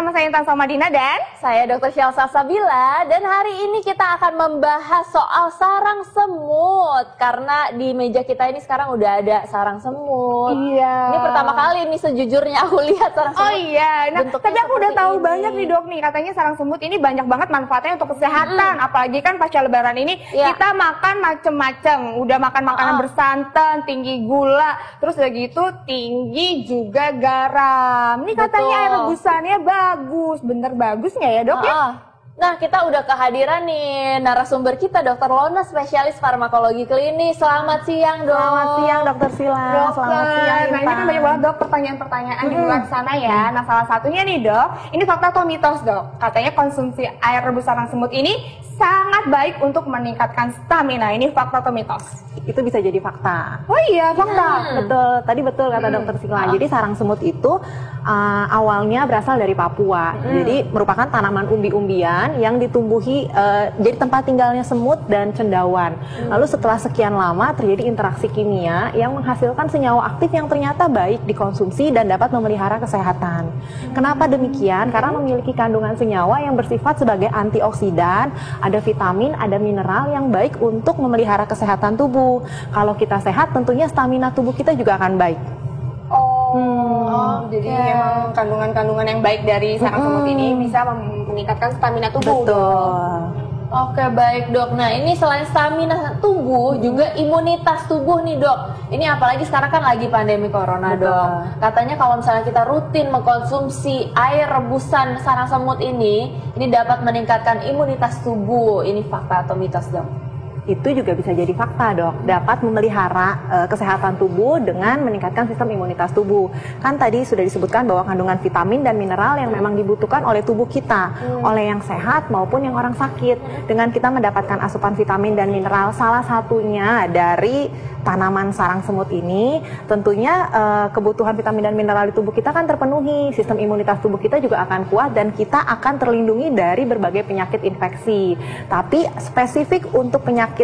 bersama saya Intan Somadina dan saya Dr. Syelsa Sabila, dan hari ini kita akan membahas soal sarang semut karena di meja kita ini sekarang udah ada sarang semut. Iya. Ini pertama kali nih sejujurnya aku lihat sarang semut. Oh iya, nah tapi aku udah tahu banyak nih dok nih, katanya sarang semut ini banyak banget manfaatnya untuk kesehatan. Apalagi kan pasca lebaran ini kita makan macem-macem, udah makan makanan bersantan, tinggi gula, terus udah gitu tinggi juga garam. Ini katanya air rebusannya bagus, bener bagus nggak ya dok ya? Nah, kita udah kehadiran nih narasumber kita, Dr. Lona, spesialis farmakologi klinis. Selamat siang, Dok. Selamat siang, Dr. Sila. Selamat siang, Intan. Nah, ini kan banyak banget, Dok, pertanyaan-pertanyaan di luar sana ya. Nah, salah satunya nih, Dok, ini fakta atau mitos, Dok? Katanya konsumsi air rebus sarang semut ini sangat baik untuk meningkatkan stamina. Ini fakta atau mitos? Itu bisa jadi fakta. Oh iya, fakta. Betul, tadi betul kata Dr. Sila. Jadi sarang semut itu awalnya berasal dari Papua. Jadi merupakan tanaman umbi-umbian yang ditumbuhi jadi tempat tinggalnya semut dan cendawan. Lalu setelah sekian lama terjadi interaksi kimia yang menghasilkan senyawa aktif yang ternyata baik dikonsumsi dan dapat memelihara kesehatan. Kenapa demikian? Karena memiliki kandungan senyawa yang bersifat sebagai antioksidan, ada vitamin, ada mineral yang baik untuk memelihara kesehatan tubuh. Kalau kita sehat, tentunya stamina tubuh kita juga akan baik. Jadi memang kandungan-kandungan yang baik dari sarang semut ini bisa meningkatkan stamina tubuh. Betul. Oke, baik dok. Nah, ini selain stamina tubuh, juga imunitas tubuh nih dok. Ini apalagi sekarang kan lagi pandemi corona. Betul. Dok. Katanya kalau misalnya kita rutin mengkonsumsi air rebusan sarang semut ini dapat meningkatkan imunitas tubuh. Ini fakta atau mitos dok? Itu juga bisa jadi fakta dok, dapat memelihara kesehatan tubuh dengan meningkatkan sistem imunitas tubuh. Kan tadi sudah disebutkan bahwa kandungan vitamin dan mineral yang memang dibutuhkan oleh tubuh kita, oleh yang sehat maupun yang orang sakit. Dengan kita mendapatkan asupan vitamin dan mineral, salah satunya dari tanaman sarang semut ini, tentunya kebutuhan vitamin dan mineral di tubuh kita kan terpenuhi, sistem imunitas tubuh kita juga akan kuat dan kita akan terlindungi dari berbagai penyakit infeksi. Tapi spesifik untuk penyakit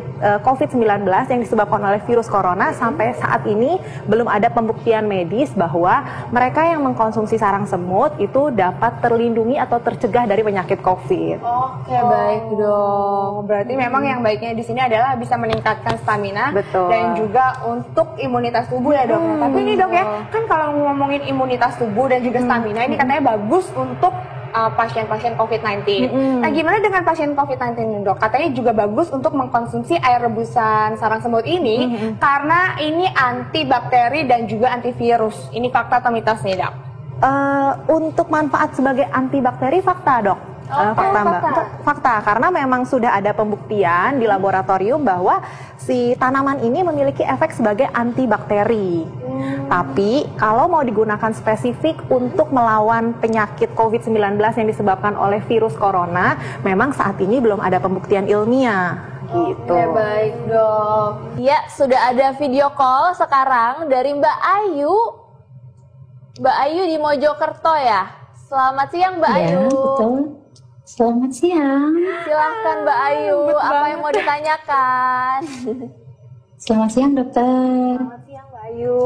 COVID-19 yang disebabkan oleh virus corona, sampai saat ini belum ada pembuktian medis bahwa mereka yang mengkonsumsi sarang semut itu dapat terlindungi atau tercegah dari penyakit COVID. Oke, baik dong. Berarti memang yang baiknya di sini adalah bisa meningkatkan stamina. Betul. Dan juga untuk imunitas tubuh ya dok. Tapi ini dok ya, kan kalau ngomongin imunitas tubuh dan juga stamina ini katanya bagus untuk pasien-pasien COVID-19. Nah, gimana dengan pasien COVID-19 ini dok? Katanya juga bagus untuk mengkonsumsi air rebusan sarang semut ini karena ini antibakteri dan juga antivirus. Ini fakta atau mitos nih dok? Untuk manfaat sebagai antibakteri fakta dok. Fakta mbak, fakta karena memang sudah ada pembuktian di laboratorium bahwa si tanaman ini memiliki efek sebagai antibakteri. Tapi kalau mau digunakan spesifik untuk melawan penyakit COVID-19 yang disebabkan oleh virus corona, memang saat ini belum ada pembuktian ilmiah. Gitu. Oke, baik dok. Ya, sudah ada video call sekarang dari Mbak Ayu. Mbak Ayu di Mojokerto ya. Selamat siang Mbak Ayu. Betul. Selamat siang. Silahkan Mbak Ayu, apa yang mau ditanyakan? Selamat siang dokter. Selamat siang Mbak Ayu.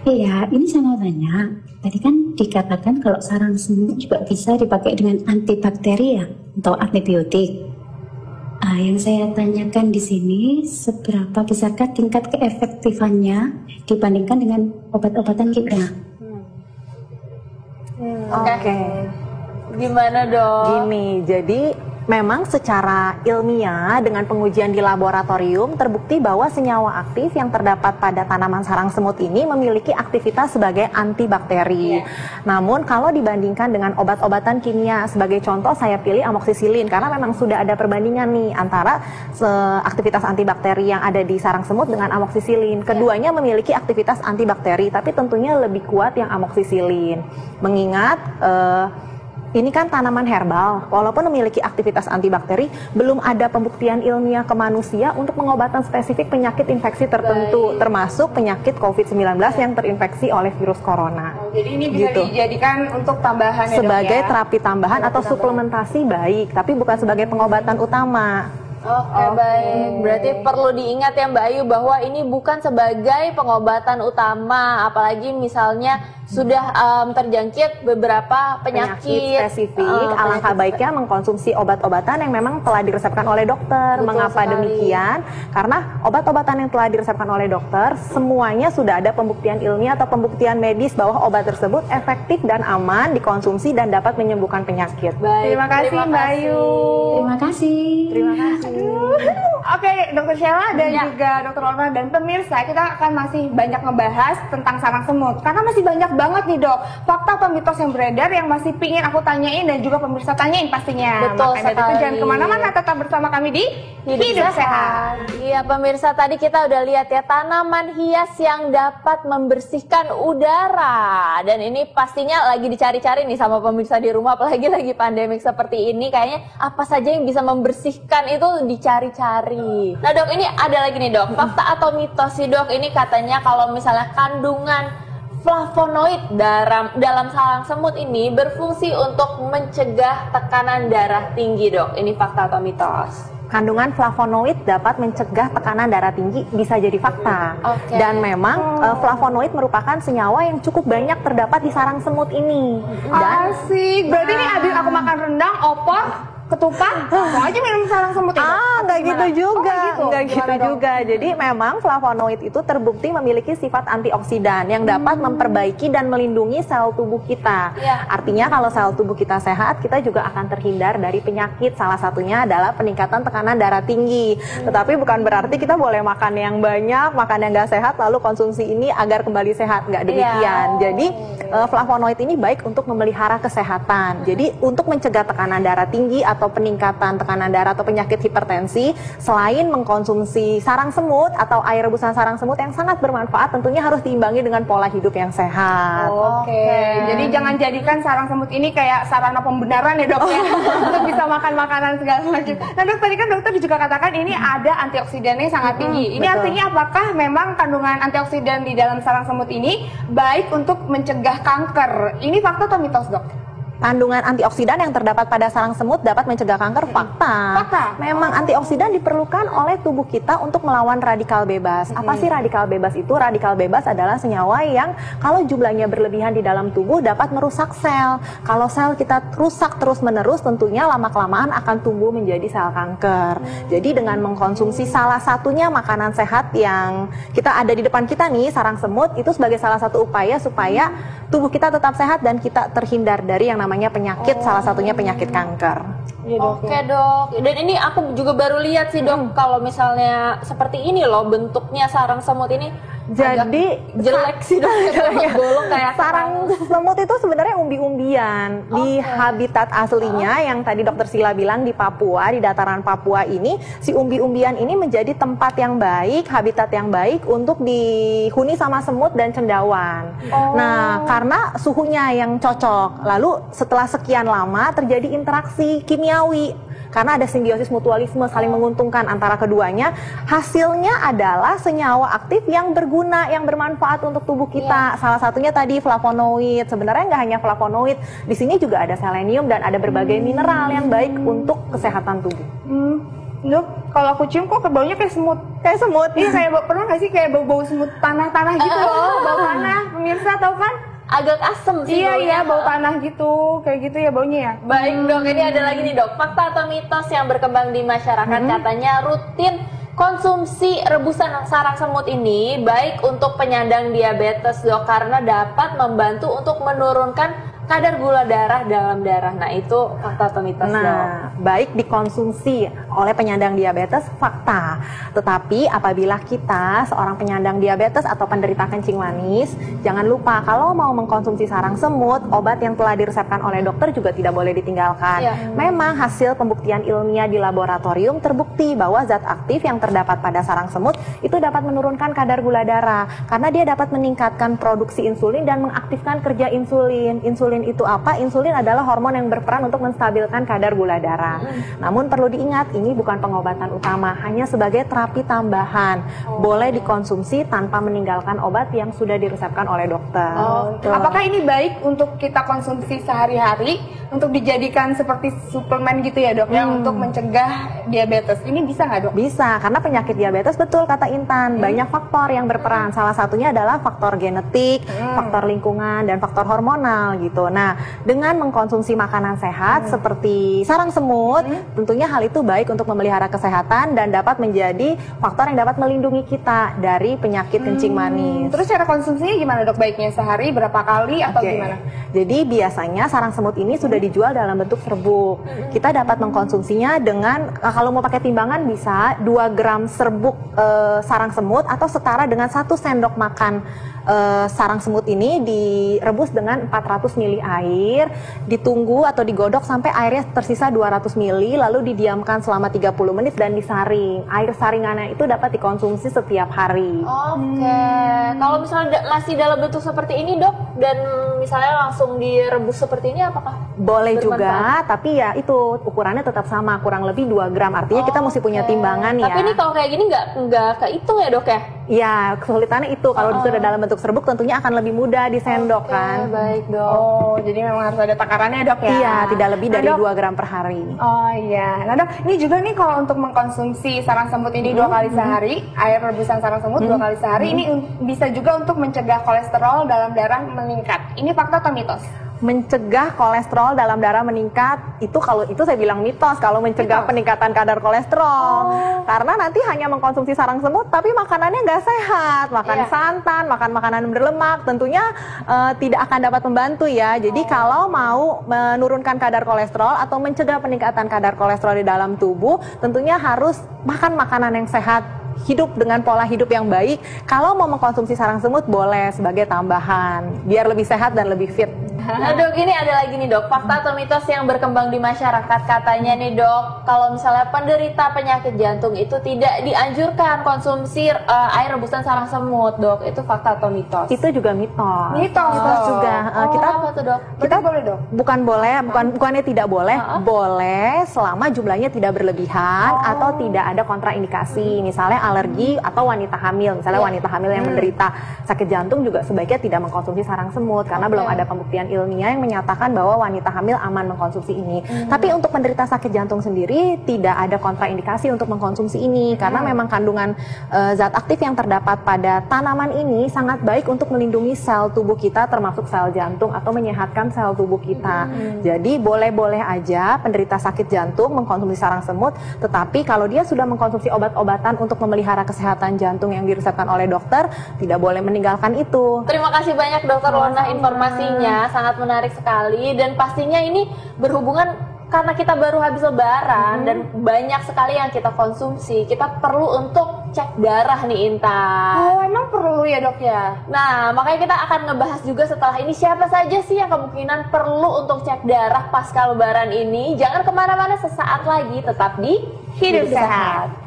Iya, ini saya mau tanya. Tadi kan dikatakan kalau sarang semut juga bisa dipakai dengan antibakteri ya, atau antibiotik. Yang saya tanyakan di sini, seberapa besarkah tingkat keefektifannya dibandingkan dengan obat-obatan kita? Oke. Gimana dong? Gini, jadi memang secara ilmiah dengan pengujian di laboratorium terbukti bahwa senyawa aktif yang terdapat pada tanaman sarang semut ini memiliki aktivitas sebagai antibakteri. Namun kalau dibandingkan dengan obat-obatan kimia, sebagai contoh saya pilih amoksisilin karena memang sudah ada perbandingan nih antara aktivitas antibakteri yang ada di sarang semut dengan amoksisilin. Keduanya memiliki aktivitas antibakteri, tapi tentunya lebih kuat yang amoksisilin. Mengingat ini kan tanaman herbal, walaupun memiliki aktivitas antibakteri, belum ada pembuktian ilmiah ke manusia untuk pengobatan spesifik penyakit infeksi tertentu, termasuk penyakit COVID-19 yang terinfeksi oleh virus corona. Jadi ini bisa dijadikan untuk tambahan ya, sebagai dok, ya? terapi tambahan atau suplementasi baik, tapi bukan sebagai pengobatan utama. Oke, baik. Berarti perlu diingat ya Mbak Ayu bahwa ini bukan sebagai pengobatan utama, apalagi misalnya sudah terjangkit beberapa penyakit spesifik. Alangkah baiknya mengkonsumsi obat-obatan yang memang telah diresepkan oleh dokter. Betul Mengapa sekali. demikian? Karena obat-obatan yang telah diresepkan oleh dokter semuanya sudah ada pembuktian ilmiah atau pembuktian medis bahwa obat tersebut efektif dan aman dikonsumsi dan dapat menyembuhkan penyakit. Baik, Terima kasih Mbak Ayu. Terima kasih. Terima kasih. Oke, Dokter Sheila dan Ya. juga Dokter Orna dan pemirsa, kita akan masih banyak ngebahas tentang sarang semut karena masih banyak banget nih Dok fakta atau mitos yang beredar yang masih pingin aku tanyain dan juga pemirsa tanyain pastinya. Betul Makanya itu sekali. jangan kemana-mana, tetap bersama kami di Hidup Sehat. Iya pemirsa, tadi kita udah lihat ya tanaman hias yang dapat membersihkan udara. Dan ini pastinya lagi dicari-cari nih sama pemirsa di rumah, apalagi lagi pandemik seperti ini. Kayaknya apa saja yang bisa membersihkan itu dicari-cari. Nah Dok, ini ada lagi nih Dok, fakta atau mitos sih Dok, ini katanya kalau misalnya kandungan flavonoid dalam sarang semut ini berfungsi untuk mencegah tekanan darah tinggi Dok. Ini fakta atau mitos? Kandungan flavonoid dapat mencegah tekanan darah tinggi, bisa jadi fakta. Oke. Dan memang flavonoid merupakan senyawa yang cukup banyak terdapat di sarang semut ini. Dan Asik, berarti ini abis aku makan rendang, opor, ketupat, langsung aja minum sarang semut itu? nggak gitu juga, nggak gitu Gimana dong? juga. Jadi memang flavonoid itu terbukti memiliki sifat antioksidan yang dapat memperbaiki dan melindungi sel tubuh kita. Iya. Artinya kalau sel tubuh kita sehat, kita juga akan terhindar dari penyakit. Salah satunya adalah peningkatan tekanan darah tinggi. Tetapi bukan berarti kita boleh makan yang banyak, makan yang nggak sehat, lalu konsumsi ini agar kembali sehat. Nggak demikian. Iya. Jadi flavonoid ini baik untuk memelihara kesehatan. Jadi untuk mencegah tekanan darah tinggi atau peningkatan tekanan darah atau penyakit hipertensi, selain mengkonsumsi sarang semut atau air rebusan sarang semut yang sangat bermanfaat, tentunya harus diimbangi dengan pola hidup yang sehat. Oke, jadi jangan jadikan sarang semut ini kayak sarana pembenaran ya Dok ya, untuk bisa makan makanan segala macam. Nah Dok, tadi kan dokter juga katakan ini ada antioksidannya sangat tinggi. Ini betul. artinya apakah memang kandungan antioksidan di dalam sarang semut ini baik untuk mencegah kanker? Ini fakta atau mitos Dok? Kandungan antioksidan yang terdapat pada sarang semut dapat mencegah kanker, fakta. Fakta. Memang antioksidan diperlukan oleh tubuh kita untuk melawan radikal bebas. Apa sih radikal bebas itu? Radikal bebas adalah senyawa yang kalau jumlahnya berlebihan di dalam tubuh dapat merusak sel. Kalau sel kita rusak terus-menerus, tentunya lama-kelamaan akan tumbuh menjadi sel kanker. Jadi dengan mengkonsumsi salah satunya makanan sehat yang kita ada di depan kita nih, sarang semut, itu sebagai salah satu upaya supaya tubuh kita tetap sehat dan kita terhindar dari yang namanya penyakit, salah satunya penyakit kanker. Oke Dok, dan ini aku juga baru lihat sih Dok, kalau misalnya seperti ini loh bentuknya sarang semut ini. Jadi agak jelek sih Dok, golong kayak sarang semut itu sebenarnya umbi-umbian di habitat aslinya yang tadi Dokter Sila bilang di Papua, di dataran Papua ini, si umbi-umbian ini menjadi tempat yang baik, habitat yang baik untuk dihuni sama semut dan cendawan. Nah, karena suhunya yang cocok, lalu setelah sekian lama terjadi interaksi kimiawi. Karena ada simbiosis mutualisme, saling menguntungkan antara keduanya. Hasilnya adalah senyawa aktif yang berguna, yang bermanfaat untuk tubuh kita. Salah satunya tadi flavonoid. Sebenarnya nggak hanya flavonoid, di sini juga ada selenium dan ada berbagai mineral yang baik untuk kesehatan tubuh. Dok, kalau aku cium kok baunya kayak semut. Kayak semut. Iya, kayak pernah nggak sih kayak bau-bau semut tanah-tanah gitu loh, bau tanah. Pemirsa tahu kan? agak asem sih Iya, baunya. bau tanah gitu, kayak gitu ya baunya ya. Baik Dok, ini ada lagi nih Dok, fakta atau mitos yang berkembang di masyarakat katanya rutin konsumsi rebusan sarang semut ini baik untuk penyandang diabetes Dok, karena dapat membantu untuk menurunkan kadar gula darah dalam darah. Nah itu fakta atau mitos Dok? Nah, baik dikonsumsi oleh penyandang diabetes, fakta. Tetapi apabila kita seorang penyandang diabetes atau penderita kencing manis, jangan lupa kalau mau mengkonsumsi sarang semut, obat yang telah diresepkan oleh dokter juga tidak boleh ditinggalkan. Iya. Memang hasil pembuktian ilmiah di laboratorium terbukti bahwa zat aktif yang terdapat pada sarang semut itu dapat menurunkan kadar gula darah karena dia dapat meningkatkan produksi insulin dan mengaktifkan kerja insulin. Insulin insulin itu apa? Insulin adalah hormon yang berperan untuk menstabilkan kadar gula darah. Namun perlu diingat, ini bukan pengobatan utama, hanya sebagai terapi tambahan. Boleh dikonsumsi tanpa meninggalkan obat yang sudah diresepkan oleh dokter. Apakah ini baik untuk kita konsumsi sehari-hari untuk dijadikan seperti suplemen gitu ya dok ya, untuk mencegah diabetes? Ini bisa nggak dok? Bisa, karena penyakit diabetes betul kata Intan, banyak faktor yang berperan. Salah satunya adalah faktor genetik, faktor lingkungan, dan faktor hormonal gitu. Nah, dengan mengkonsumsi makanan sehat seperti sarang semut, tentunya hal itu baik untuk memelihara kesehatan dan dapat menjadi faktor yang dapat melindungi kita dari penyakit kencing manis. Terus cara konsumsinya gimana dok? Baiknya sehari berapa kali atau gimana? Jadi biasanya sarang semut ini sudah dijual dalam bentuk serbuk. Kita dapat mengkonsumsinya dengan, kalau mau pakai timbangan bisa 2 gram serbuk sarang semut atau setara dengan 1 sendok makan sarang semut ini direbus dengan 400 ml air, ditunggu atau digodok sampai airnya tersisa 200 ml, lalu didiamkan selama 30 menit dan disaring. Air saringannya itu dapat dikonsumsi setiap hari. Oke, kalau misalnya masih dalam bentuk seperti ini dok, dan misalnya langsung direbus seperti ini, apakah boleh bermanfaat? juga, tapi ya itu ukurannya tetap sama, kurang lebih 2 gram. Artinya kita mesti punya timbangan ya. Tapi ini kalau kayak gini nggak kehitung ya dok ya? Ya, kesulitannya itu kalau sudah dalam bentuk serbuk tentunya akan lebih mudah disendok kan. Baik dok. Oh, jadi memang harus ada takarannya dok ya? Iya, tidak lebih dari Dok, 2 gram per hari. oh iya, nah dok, ini juga nih kalau untuk mengkonsumsi sarang semut ini 2 kali sehari, air rebusan sarang semut 2 kali sehari, ini bisa juga untuk mencegah kolesterol dalam darah meningkat. Ini fakta atau mitos? Mencegah kolesterol dalam darah meningkat, itu kalau itu saya bilang mitos kalau mencegah peningkatan kadar kolesterol. Karena nanti hanya mengkonsumsi sarang semut tapi makanannya nggak sehat, makan santan, makan makanan berlemak, tentunya tidak akan dapat membantu ya. Jadi kalau mau menurunkan kadar kolesterol atau mencegah peningkatan kadar kolesterol di dalam tubuh, tentunya harus makan makanan yang sehat, hidup dengan pola hidup yang baik. Kalau mau mengkonsumsi sarang semut boleh sebagai tambahan biar lebih sehat dan lebih fit. Nah dok, ini ada lagi nih dok, fakta atau mitos yang berkembang di masyarakat. Katanya nih dok, kalau misalnya penderita penyakit jantung itu tidak dianjurkan konsumsi air rebusan sarang semut dok. Itu fakta atau mitos? Itu juga mitos. Mitos juga. kita apa tuh dok? kita boleh dok? Bukannya tidak boleh, boleh selama jumlahnya tidak berlebihan atau tidak ada kontraindikasi, misalnya alergi atau wanita hamil. Misalnya wanita hamil yang menderita sakit jantung juga sebaiknya tidak mengkonsumsi sarang semut karena belum ada pembuktian ilmiah yang menyatakan bahwa wanita hamil aman mengkonsumsi ini. Tapi untuk penderita sakit jantung sendiri tidak ada kontraindikasi untuk mengkonsumsi ini karena memang kandungan zat aktif yang terdapat pada tanaman ini sangat baik untuk melindungi sel tubuh kita termasuk sel jantung atau menyehatkan sel tubuh kita. Jadi boleh-boleh aja penderita sakit jantung mengkonsumsi sarang semut, tetapi kalau dia sudah mengkonsumsi obat-obatan untuk memelihara kesehatan jantung yang diresepkan oleh dokter, tidak boleh meninggalkan itu. Terima kasih banyak dokter Lona informasinya, sangat menarik sekali, dan pastinya ini berhubungan karena kita baru habis lebaran dan banyak sekali yang kita konsumsi. Kita perlu untuk cek darah nih Intan. Oh emang perlu ya dok ya? Nah makanya kita akan ngebahas juga setelah ini siapa saja sih yang kemungkinan perlu untuk cek darah pasca lebaran ini. Jangan kemana-mana, sesaat lagi tetap di Hidup Sehat.